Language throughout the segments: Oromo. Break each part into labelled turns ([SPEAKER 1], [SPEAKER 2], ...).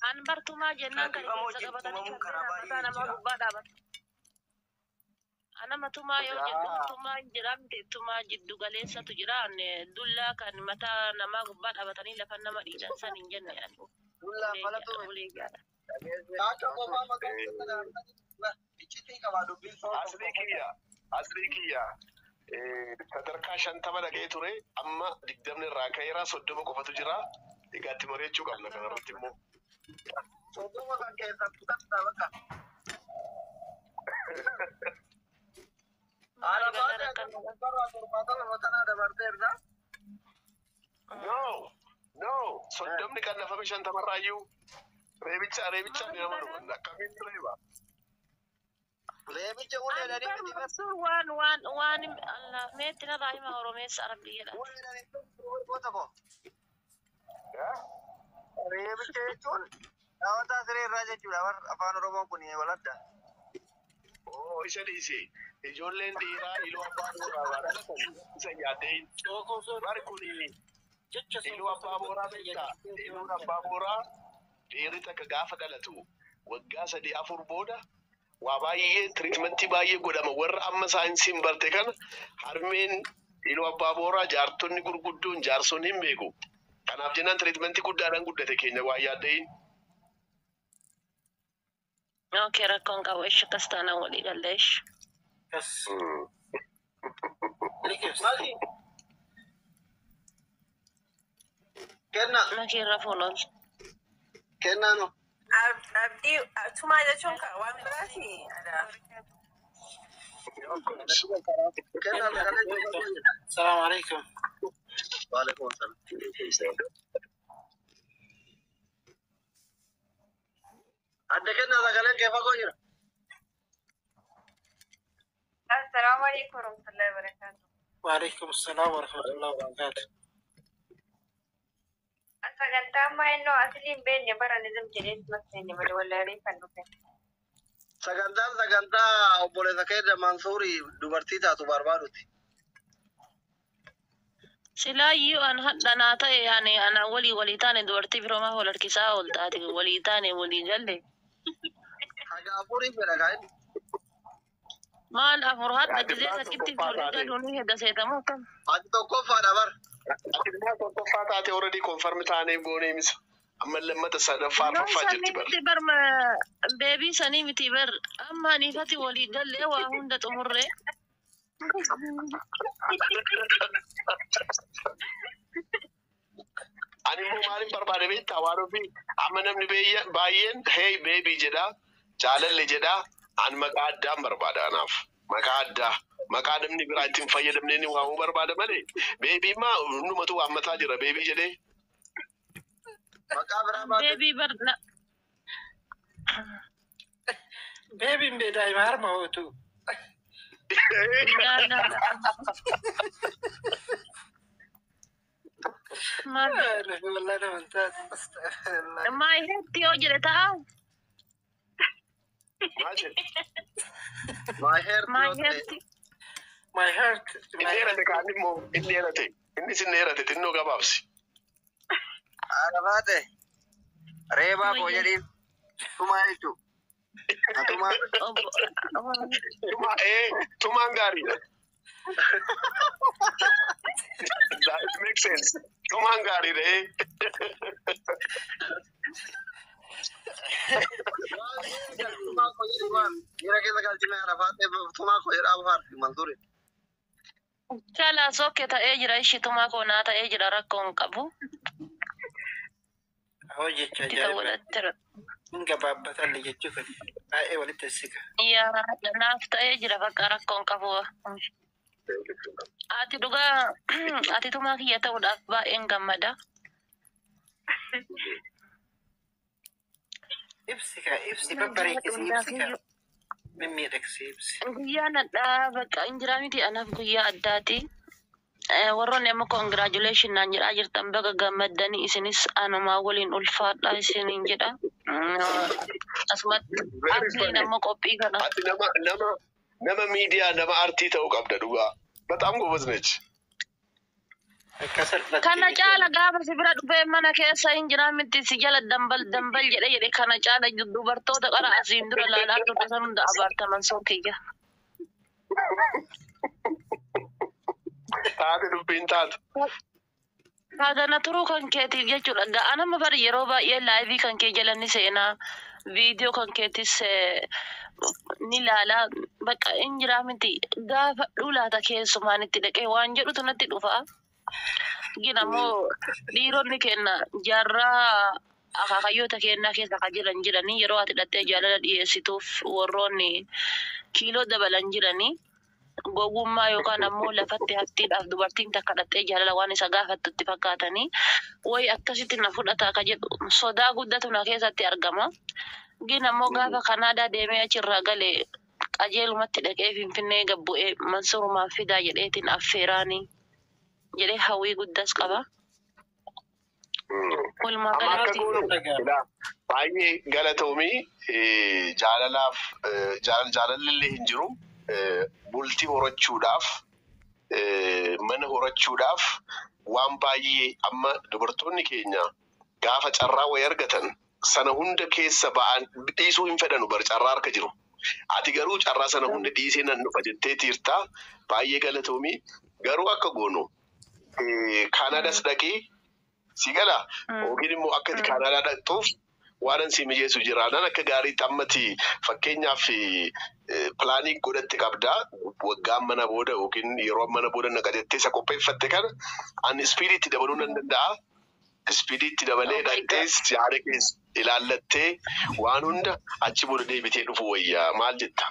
[SPEAKER 1] An bartuma jennan kan keessa qabatanii kan nama gubbaa dhaabatu. Ana matuma yoo jedhu tuma jiramte tuma jiddu galeessatu jiraan dullaa kan mataa nama gubbaa dhabatanii lafa nama dhiisan san hin jenne yani.
[SPEAKER 2] Dullaa falatu
[SPEAKER 1] ulee gaadha.
[SPEAKER 2] Akka kophaa maqaa icciti qaba dubbiin soo
[SPEAKER 3] asrikiya sadarkaa 50 dhagee ture amma 20 irraa ka'eera 30 qofatu jira egaatti mari'achuu qabna kanarratti immoo
[SPEAKER 2] 30 kan keessatti tapha bakka
[SPEAKER 3] No, soddomni kan lafa bishaan tamarraayyuu reebicha ni nama dhufanna akkamiin reeba.
[SPEAKER 2] Reebicha uleedhanii miti bas.
[SPEAKER 1] Waan Allah meetti na baay'ima Oromeessa Arabiyyaadha.
[SPEAKER 2] Reebicha jechuun dhawataa siree irraa jechuudha afaan Oromoo kun waladda.
[SPEAKER 3] Oh, isa dhiisi. Ijoolleen dhiiraa iluu abbaa booraa baadhatan isa yaadee bari kun iluu abbaa booraa beektaa iluun abbaa booraa dhiirri takka gaafa dhalatu waggaa 3-4 booda waa baay'ee tiriitmentii baay'ee godhama warra amma saayinsiin barte kana harmeen iluu abbaa booraa jaartonni gurguddoon jaarsonni hin beeku kanaaf jennaan tiriitmentii guddaadhaan guddate keenya waa yaaddeeyin.
[SPEAKER 1] Okay, rakkoon qabu ishi kastaana walii galle ishi.
[SPEAKER 4] Yes.
[SPEAKER 2] Kenna.
[SPEAKER 1] Nakirra fuulol.
[SPEAKER 2] Kenna no.
[SPEAKER 5] Abdi tuma jechuun kan waan biraati.
[SPEAKER 4] Assalamu alaikum.
[SPEAKER 2] Wa alaikum assalam. Adda kenna sagaleen kee fagoo jira.
[SPEAKER 5] Assalamu alaikum warahmatullahi wabarakatuh.
[SPEAKER 4] Wa alaikum assalam warahmatullahi wabarakatuh.
[SPEAKER 5] Sagantaa maayinoo asliin beekne baranizim jedhees makseenye malee wallaalee kan dhufe.
[SPEAKER 2] Sagantaa obboleessa keenya Mansuuri dubartii taatu barbaaduti.
[SPEAKER 1] Silaayyuu an hadhanaa ta'e yaani ana walii taane dubartii biroomaa wal harkisaa ol taate walii taane walii galle.
[SPEAKER 2] Haga afurii fedha kaa'in.
[SPEAKER 1] Maal afur hadda gisee sakkitti fuudhee galuun hedda seetamu akkam.
[SPEAKER 2] Ati tokkoffaadha bar.
[SPEAKER 3] Ati immoo tokkoffaa taate already confirm taanee goonee misa. Amma lammata sadaffaa arfaffaa jirti bar.
[SPEAKER 1] Barma beebii sanii miti bar amma niifati walii gallee waa hunda xumurree.
[SPEAKER 3] Ani immoo maaliin barbaade beektaa waan ofii amma namni baay'een hey beebii jedhaa jaalalli jedhaa an maqaa addaan barbaada anaaf maqaa addaa maqaa namni biraa ittiin fayyadamnee ni waamuu barbaada malee beebii maa hundumatu waammataa jira beebii jedhee.
[SPEAKER 2] Maqaa biraa maal?
[SPEAKER 1] Beebii barna.
[SPEAKER 4] Beebiin daa'ima harma hootu.
[SPEAKER 1] My head yoo jedhe ta'a.
[SPEAKER 2] My hair.
[SPEAKER 4] My heart.
[SPEAKER 3] Inni dheerate kaan immoo inni dheerate inni sin dheerate xinnoo gabaabsi.
[SPEAKER 2] Arabaate. Reebaa koo jedhiin. Tumaa jechuudha.
[SPEAKER 3] Tumaan gaariidha. That makes sense. Tumaan gaariidha.
[SPEAKER 2] Jira keessa galchina arabaate tumaa koo jedhaa bufaarti Mansuuri.
[SPEAKER 1] Chala sokke ta'ee jira ishi tumaa koo naa ta'ee jira rakkoon qabu.
[SPEAKER 4] Hojjechaa jira. Gabaabbatalli jechuu fedhi. Baay'ee walitti siqa.
[SPEAKER 1] Yaa naaf ta'ee jira bakka rakkoon qabu. Ati dhugaa ati tumaa kiyya ta'uudhaaf baay'een gammada.
[SPEAKER 4] Ibsi babbareechisi ibsi ka. Mimmiidhagsi ibsi.
[SPEAKER 1] Guyyaa nadhaa bakka injiraa miti anaaf guyyaa addaati. Warroonni amma congratulation naan jedhaa jirtan baga gammaddanii isinis anumaa waliin ulfaadhaa isiniin jedha. Asumatti artiin amma qophii kana.
[SPEAKER 3] Ati nama miidiyaa nama artii ta'uu qabda dhugaa. Bataam goobas nech.
[SPEAKER 1] Kana caala gaafa si bira dhufee mana keessa hin jiraa miti si jala dambal jedhe kana caala dubartoota qara asiin dura laalaa turte san hunda abaartaman soo kiyya.
[SPEAKER 3] Taate dubbiin taatu.
[SPEAKER 1] Kaagana turuu kan keetiif jechuudha. Ga'anama bari yeroo baay'ee laayivii kan kee jalani seenaa viidiyoo kan keetis ni laalaa bakka hin jiraa miti gaafa dhulaata keessumaan itti dhaqee waan jedhutu natti dhufa. Ginammoo dhiironni kenna jaarraa akaakayyoota kennaa keessa ka jiranii yeroo ati dhattee jaalala dhiyeessituuf warroonni kiiloo dabalan jiranii gogummaa yookaan ammoo lafatti haftiidhaaf dubartiin takka dhattee jaalala waan isa gaafattutti fakkaatanii wayi akkasitti na fudhata ka jedhu sodaa guddatu na keessatti argama. Ginammoo gaafa Kanaadaa deemee achirraa galee qajeelumatti dhaqee Finfinnee gabbu'ee Mansurumaan fidaa jedheetiin affeeraanii. Jadi hawwi guddas qaba. Walumaa galatti
[SPEAKER 3] baay'ee galatoomii jaalalli hin jiru bultii horachuudhaaf mana horachuudhaaf waan baay'ee amma dubartoonni keenya gaafa carraa wayii argatan sana hunda keessa ba'an dhiisuu hin fedhanu bar carraa harka jiru. Ati garuu carraa sana hunda dhiisee nan dhufa jettee tiirtaa baay'ee galatoomii garuu akka goonu. Kanadaas dhaqee si gala yookiin immoo akka Kanadaa dhaqxuuf waan si mijeessu jira. Naan akka gaariitti ammati fakkeenyaaf pilaanii godhatte qabdaa waggaan mana booda yookiin yeroo mana booda naqatettee isa qopheeffatte kana ani ispiiriitti dabaluu nan danda'a. Ispiiriitti dabalee dhaqxees yaada keessa ilaallattee waan hunda achi booda deebitee dhufu wayyaa maal jetta?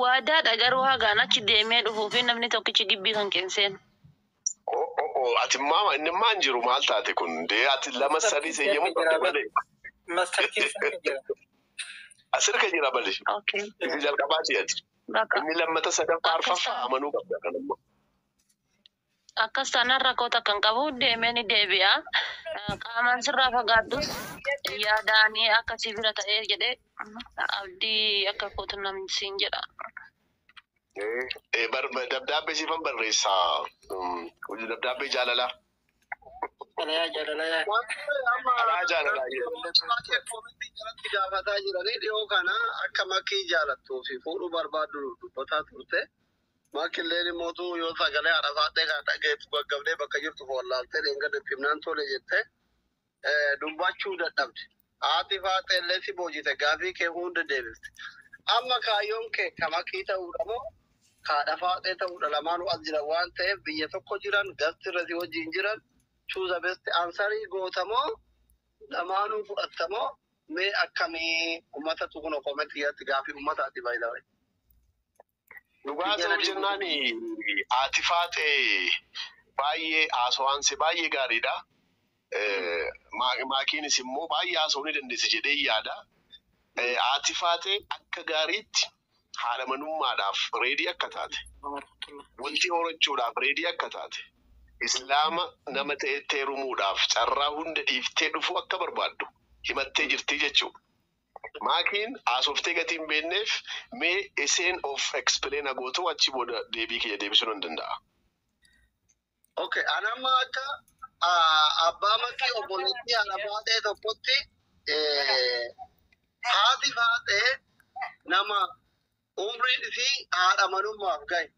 [SPEAKER 1] Waadaadha garuu hagaan achi deemee dhufuu fi namni tokkichi gibbii kan keenseen.
[SPEAKER 3] Ati maama inni maan jiru maal taate kun dee ati lama sadii seeyyamu qabda malee. Asirra jira malee. Inni jalqabaati ati. Inni lammata sadaffaa arfaffaa amanuu qabda kanammoo.
[SPEAKER 1] Akkas taanaan rakkoota kan qabu deemee ni deebi'a. Qaamaan sirraa fagaaddu yaadaanii akkasii bira ta'ee jedhee abdii akka kootu namni siin jedha.
[SPEAKER 3] Dabdaabbee siifan barreessaa. Dabdaabbee jaalalaa. Alaa jaalalaa.
[SPEAKER 2] Gaafataa jiranii dhiyoo kana akka makkii jaalattuu fi fuudhuu barbaaddu dubbataa turte. Maakilleen mootuu yoo sagalee arafaatee kan dhageessu gaggabdee bakka jirtu follaaltee deengatti himnaan tole jettee dubbachuu dadhabde. Haati faatee illee si boojite gaafii kee hunda deebifte. Amma kaayyoon kee kamakii ta'uudha moo kaadha faatee ta'uudha lamaanuu as jiran waan ta'eef biyya tokko jiran gastirra si wajjin jiran chuuza beste ansarii gootamoo lamaanuu fudhattamoo mee akkamii uummatatu kun koomentiitti gaafii uummataati baay'ee.
[SPEAKER 3] Dhugaasa hojjennaan ati faatee baay'ee haasawwaansi baay'ee gaariidha. Maakiinis immoo baay'ee haasawuu ni dandeessi jedhee yaada. Ati faatee akka gaariitti haadha manummaadhaaf reedii akka taate, wanti horachuudhaaf reedii akka taate, islaama nama ta'etti heerumuudhaaf carraa hunda dhiiftee dhufuu akka barbaaddu himattee jirti jechuudha. Maakiin haasoftee gatiin beekneef mee iseen of explain agootu achi booda deebii kiyya deebisuu nan danda'a.
[SPEAKER 2] Okay, anamma akka abbaa makii obboleettii haadha faatee tokkotti haati faatee nama umriin isii haadha manummaaf gahe.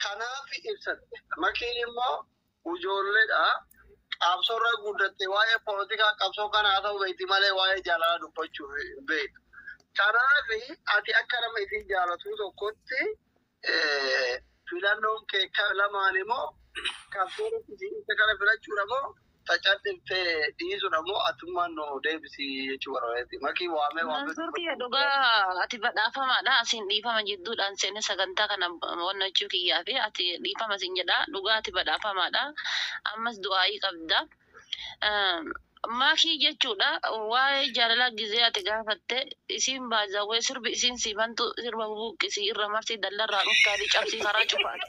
[SPEAKER 2] Kanaaf ibsatte. Makiin immoo ijoolleedha. Qabsoorra guddatte waa'ee poolitikaa qabsoo kanaa ta'u beekti malee waa'ee jaalalaa dubbachuuf beektu. Kanaaf ati akka nama isin jaalatu tokkotti filannoon kee lamaan immoo qabsoorra isa kana filachuudha moo tacaadhimtee dhiisuudha moo atummaan nu deebisi jechuu barbaadeti. Makii waamee.
[SPEAKER 1] Mansuurtii dhugaa ati badhaafamaadha. Asiin dhiifama jidduudhaan seenne sagantaa kana wannachuu kiyyaa fi ati dhiifama siin jedha. Dhugaa ati badhaafamaadha. Ammas du'aa'ii qabda. Makii jechuudha. Waa'ee jaalalaa gizee ati gaafatte isiin baazawwee sirbi isiin siifantu sirba buuqqisii irra marsii dallarraa dhuftaadhi cabsii karaa cufaadha.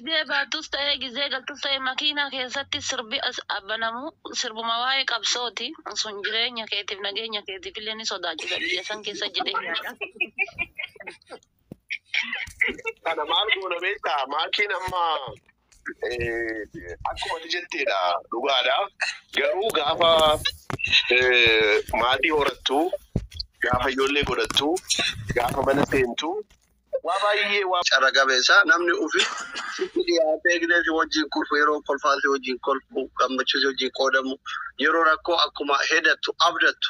[SPEAKER 1] gizee baattus ta'ee gizee galtus ta'ee makiinaa keessatti sirbi abbanamu sirbuma waa'ee qabsooti sun jireenya keetiif nageenya keetiif illee ni sodaachisa biyya san keessa jedhee yaada.
[SPEAKER 3] Kana maal goona beektaa maakiin amma akkuma jetteedha dhugaadha. Garuu gaafa maatii horattu gaafa ijoollee godhattu gaafa mana seentu waa baay'ee waa
[SPEAKER 2] Cara gabeessa namni ufi sitti dhiyaatee gideesi wajjin kolfu yeroo kolfaasi wajjin kolfu gammachiisi wajjin qoodamu yeroo rakkoo akkuma hedattu abdattu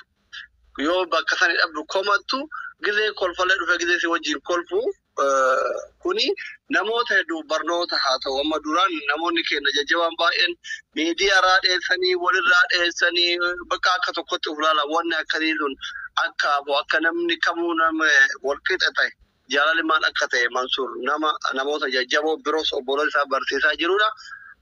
[SPEAKER 2] yoo bakka sani dhabdu komattu gizee kolfalee dhufe gideesi wajjin kolfu kuni namoota hedduu barnoota haa ta'u amma duraan namoonni keenya jajjabaan baay'een miidiyaa dheessanii walirraa dheessanii bakka akka tokkotti ufulaala wanni akkasii sun akka namni kamuu nama walqixa ta'e. Jaalali maal akka ta'e Mansuur namoota jajjaboo biroos obboloo isaa barsiisaa jirudha.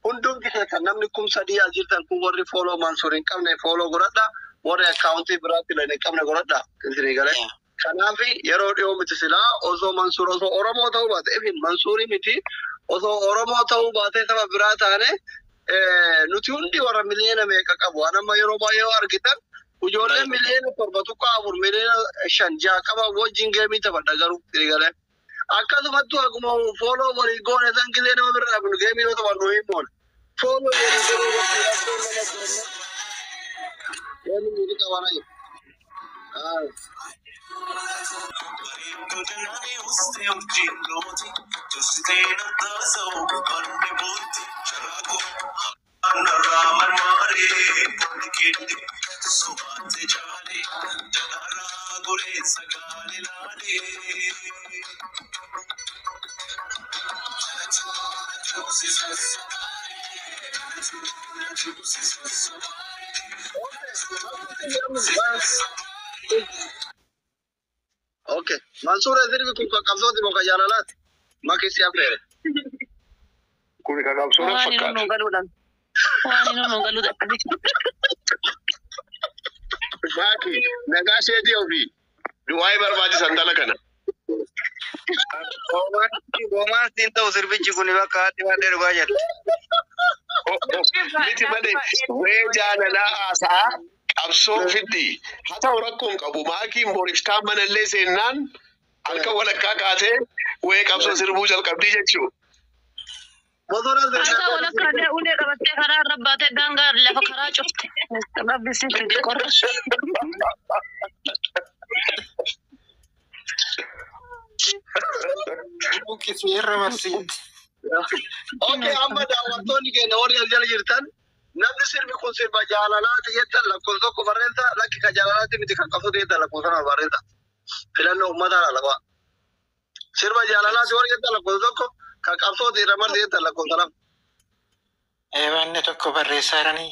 [SPEAKER 2] Hundumti keessan namni kun sadii as jirtan kun warri fooloo Mansuur hin qabne fooloo godhadha. Warri akkaawuntii biraatti illee hin qabne godhadha. Isinii galee. Kanaaf yeroo dhiyoo miti silaa osoo Mansuur osoo Oromoo ta'uu baate ifin Mansuurii miti osoo Oromoo ta'uu baate saba biraa taane nuti hundi warra miliyoona meeqa qabu. Anamma yeroo baay'ee argitan ijoolleen miliyoona 7.4 miliyoona 5 qaba wajjin geemii taphadha garuu galee. Akkasumattuu akkuma fooloo walii goone san gilee nama bira dhabnu geemii yoo taphannu hin moone. Fooloo walii goone geemii qabana jiru. Okay, Mansuur sirbi kun qabsooti moo jaalalaati? Makisi afeere.
[SPEAKER 3] kun qabsoodha
[SPEAKER 1] Waan inni
[SPEAKER 3] fakkaata.
[SPEAKER 1] nu galuudhaan. Waan inni nu galuudhaan.
[SPEAKER 3] Maaki nagaa seetii ofii du'aa barbaachisan dhala kana.
[SPEAKER 4] Goomaan siin ta'u sirbichi kun bakka haati waan dhugaa jirti.
[SPEAKER 3] Miti malee wee jaalalaa haasaa qabsoo ofitti haa ta'u rakkoon qabu maakiin boriftaan manallee seennaan halkan walakkaa kaatee wee qabsoo sirbuu jalqabdii jechuudha.
[SPEAKER 1] Akka walakkaa ulee qabattee karaa irra baatee daangaa lafa karaa cufte. Rabbisi fide qorra.
[SPEAKER 4] Seerra marsiiti.
[SPEAKER 2] Okay, amma daawwattoonni keenya warri as jala jirtan namni sirbi kun sirba jaalalaati jettan lakkoofsa tokko barreessa lakki ka jaalalaati miti kan qabsoo jettan lakkoofsa nama barreessa. Filannoo uummataa alaba. Sirba jaalalaati warri jettan lakkoofsa tokko kan qabsoo irra marti jettan lakkoofsa lama.
[SPEAKER 4] Wanni tokko barreessaa jiranii.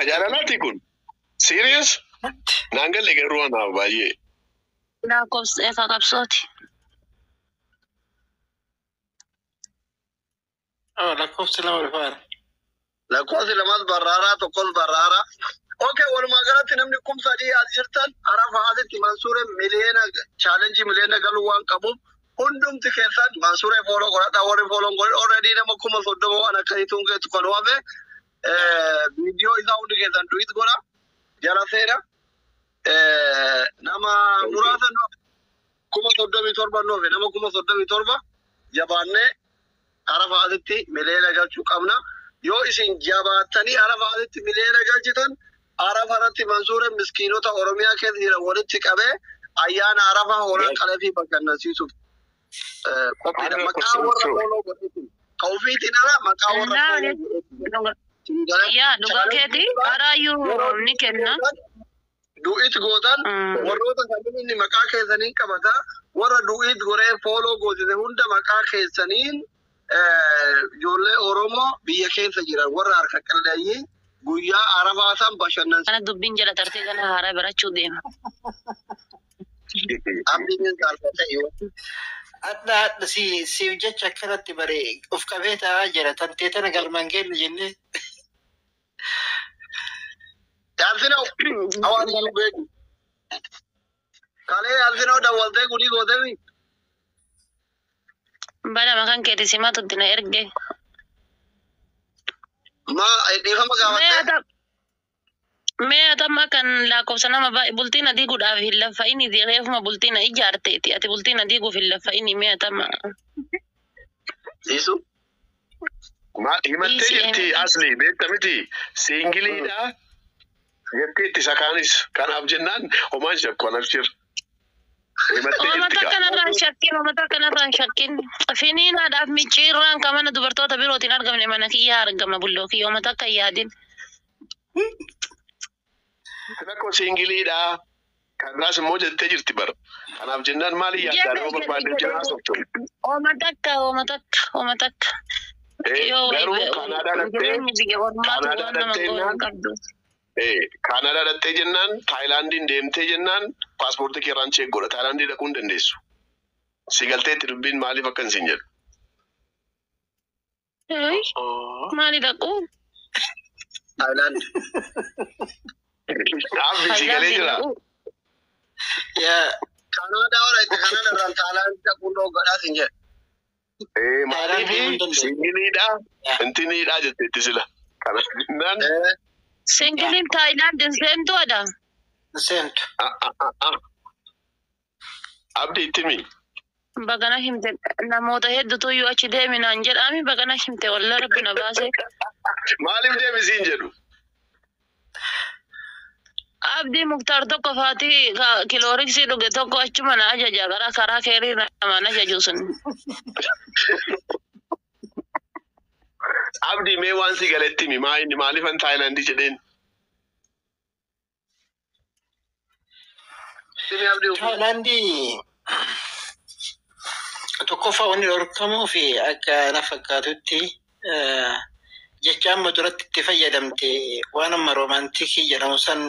[SPEAKER 3] Jaalalaati kun serious naan galle garuu anaaf baay'ee.
[SPEAKER 1] Lakkoofsa eegaa qabsooti.
[SPEAKER 4] Lakkoofsi lama dhufaara.
[SPEAKER 2] Lakkoofsi lamas barraaraa tokkos barraaraa. Okay, walumaa galatti namni kum sadii as jirtan arafa asitti Mansuuree miliyoona chaalenjii miliyoona galuu waan qabuuf hundumti keessan Mansuuree fooloo godhadha warri fooloon godhe already nama 30,000 waan akkasiitu hungeetu kan waame viidiyoo isaa hundi keessan du'it godha jala seena nama muraasa 37,000 noofe nama 37,000 jabaannee arafa asitti miliyoona galchuu qabna. Yoo isin jabaattanii arafa asitti miliyoona galchitan arafa irratti Mansuuree miskiinota Oromiyaa keessa jiran walitti qabee ayyaana arafa hoolaa qalee fi bashannansiisuuf qophiidha. Maqaa warra fooloo godhetu. Ka ofiitiin ala maqaa warra fooloo
[SPEAKER 1] Yaa dhugaa keeti karaayyuu ni kenna.
[SPEAKER 2] Du'it gootan warroota kanneen inni maqaa keessaniin qabata warra du'it goree fooloo gootite hunda maqaa keessaniin ijoollee Oromoo biyya keessa jiran warra harka qalleeyyii guyyaa arafaa san bashannansiisuuf.
[SPEAKER 1] Kana dubbiin jala tartee kana haaraa barachuu deema.
[SPEAKER 2] Abdiin saalfatee yoo.
[SPEAKER 4] Adda siif jecha akkanatti baree of qabee taa'aa jira tantee tana galmaan kennu jennee.
[SPEAKER 2] Alfinoo hawaasni beeku. Kalee alfinoo dawwaltee gudii gootee
[SPEAKER 1] Bana makan kedi simatu dina erge.
[SPEAKER 2] Ma dhiifama gaafate.
[SPEAKER 1] Mee ata makan lakkoofsa nama bultiin adii godhaaf hin laffa inni reefuma bultiin ijaarteeti. Ati bultiin adii guuf hin laffa inni mee ata ma.
[SPEAKER 2] Isu.
[SPEAKER 3] Ma himattee jirti asli beekta miti siingiliidha. Jettee itti sakaanis kanaaf jennaan homaan shakku alabshir.
[SPEAKER 1] Omata kanarraan shakkin. Finiinaadhaaf micciirraan kan mana dubartoota birootiin argamne mana kiyyaa argama bulloo kiyya omata akka yaadin.
[SPEAKER 3] Rakko siingiliidha. Kanaas immoo jettee jirti bara. Kanaaf jennaan maali yaaddaa yoo barbaadde jiraa softu.
[SPEAKER 1] Omata akka.
[SPEAKER 3] Garuu Kanaadaa dhattee jennaan Taayilaandiin deemtee jennaan paaspoortii keerraan cheek godha. Taayilaandii dhaquu hin dandeessu. Si galteetti dubbiin maaliif akka hin jedhu.
[SPEAKER 1] Maali dhaquu?
[SPEAKER 2] Taayilaand.
[SPEAKER 3] Dhaabbii si galee jira.
[SPEAKER 2] Kanaadaa waraayite Kanaadaarraan Taayilaand dhaquun dhoogadhaas hin jedhu.
[SPEAKER 3] Maaliif siingiliidha intiniidha jetteetti sila. Kanaaf jennaan.
[SPEAKER 1] Singiliin Taayilaandin seentuudha.
[SPEAKER 4] Seentu.
[SPEAKER 3] Abdii ittimi.
[SPEAKER 1] Bagana himte namoota hedduutu iyyuu achi deeminaan jedhami bagana himte walla rabbi na baase.
[SPEAKER 3] Maaliif deemisiin jedhu?
[SPEAKER 1] Abdii Muktaar tokko faatii kilooriksii dhuge tokko achuma na ajaja gara karaa keerii namaan ajaju sun.
[SPEAKER 3] Abdii mee waan si galetti mi maaliifan Taayilaandii jedheen?
[SPEAKER 4] Taayilaandii tokkoffaa wanni dhorkamuu fi akka na fakkaatutti jecha amma duratti itti fayyadamte waan amma roomaantikii jedhamu san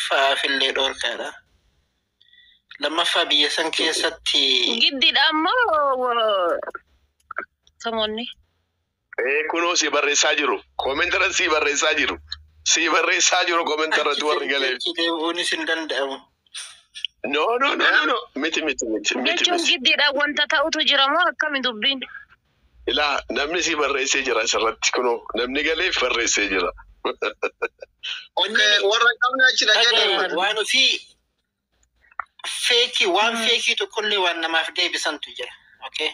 [SPEAKER 4] faafillee dhorkaadha. Lammaffaa biyya san keessatti
[SPEAKER 1] Giddiidha ammoo kamoonni.
[SPEAKER 3] Kunoo si barreessaa jiru. Koomentara si barreessaa jiru. Si barreessaa jiru koomentarratti warri galee.
[SPEAKER 4] deebi'uunis hin danda'amu.
[SPEAKER 3] No. Miti.
[SPEAKER 1] Jechuun giddiidha wanta ta'utu jira moo akkami dubbiin?
[SPEAKER 3] Ilaa namni si barreessee jira asirratti kunoo namni galeef barreessee jira.
[SPEAKER 2] Warra qabne achi dhaqee
[SPEAKER 4] Waan ofii feekii waan feekii tokkollee waan namaaf deebisantu jira. Okay.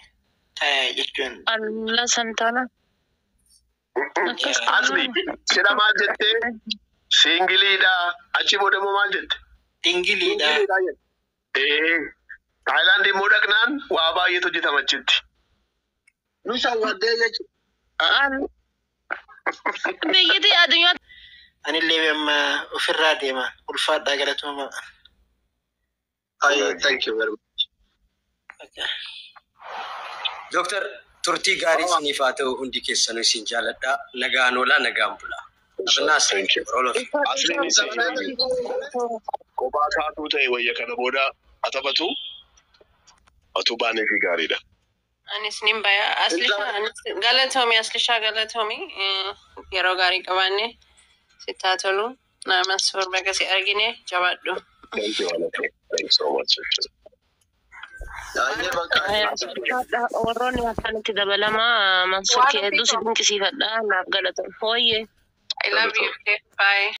[SPEAKER 4] Jechuun
[SPEAKER 1] Allah santana.
[SPEAKER 3] Asli sira maal jettee siingiliidha achi boodamoo maal jette?
[SPEAKER 4] dingiliidha.
[SPEAKER 3] Taayilaandii immoo dhaqnaan waa baay'eetu hojjetama achitti.
[SPEAKER 2] nu shawwaddee jechuudha.
[SPEAKER 1] Biyyiti addunyaa
[SPEAKER 4] Anillee amma ofirraa deema. Ulfaadhaa galatooma.
[SPEAKER 2] Thank you very much.
[SPEAKER 6] Doktor turtii gaarii isiniif haa ta'u hundi keessanuu isin jaalladha. Nagaan oolaa nagaan bulaa. Abnaas
[SPEAKER 3] Asliin kophaa taatuu ta'e wayya kana booda atabatu atuu baanee fi gaariidha.
[SPEAKER 7] Anis nimbaya aslisha galatomi yeroo gaarii qabaanne sitaa tolu namas sorbaga si argine jabaadhu.
[SPEAKER 3] Thank you, Alata. Thanks so much.
[SPEAKER 1] warroonni akkanatti dabalama mansuur kee hedduu si dinqisiifadha naaf galatan. Hooyyee.
[SPEAKER 7] I love you. Okay, bye.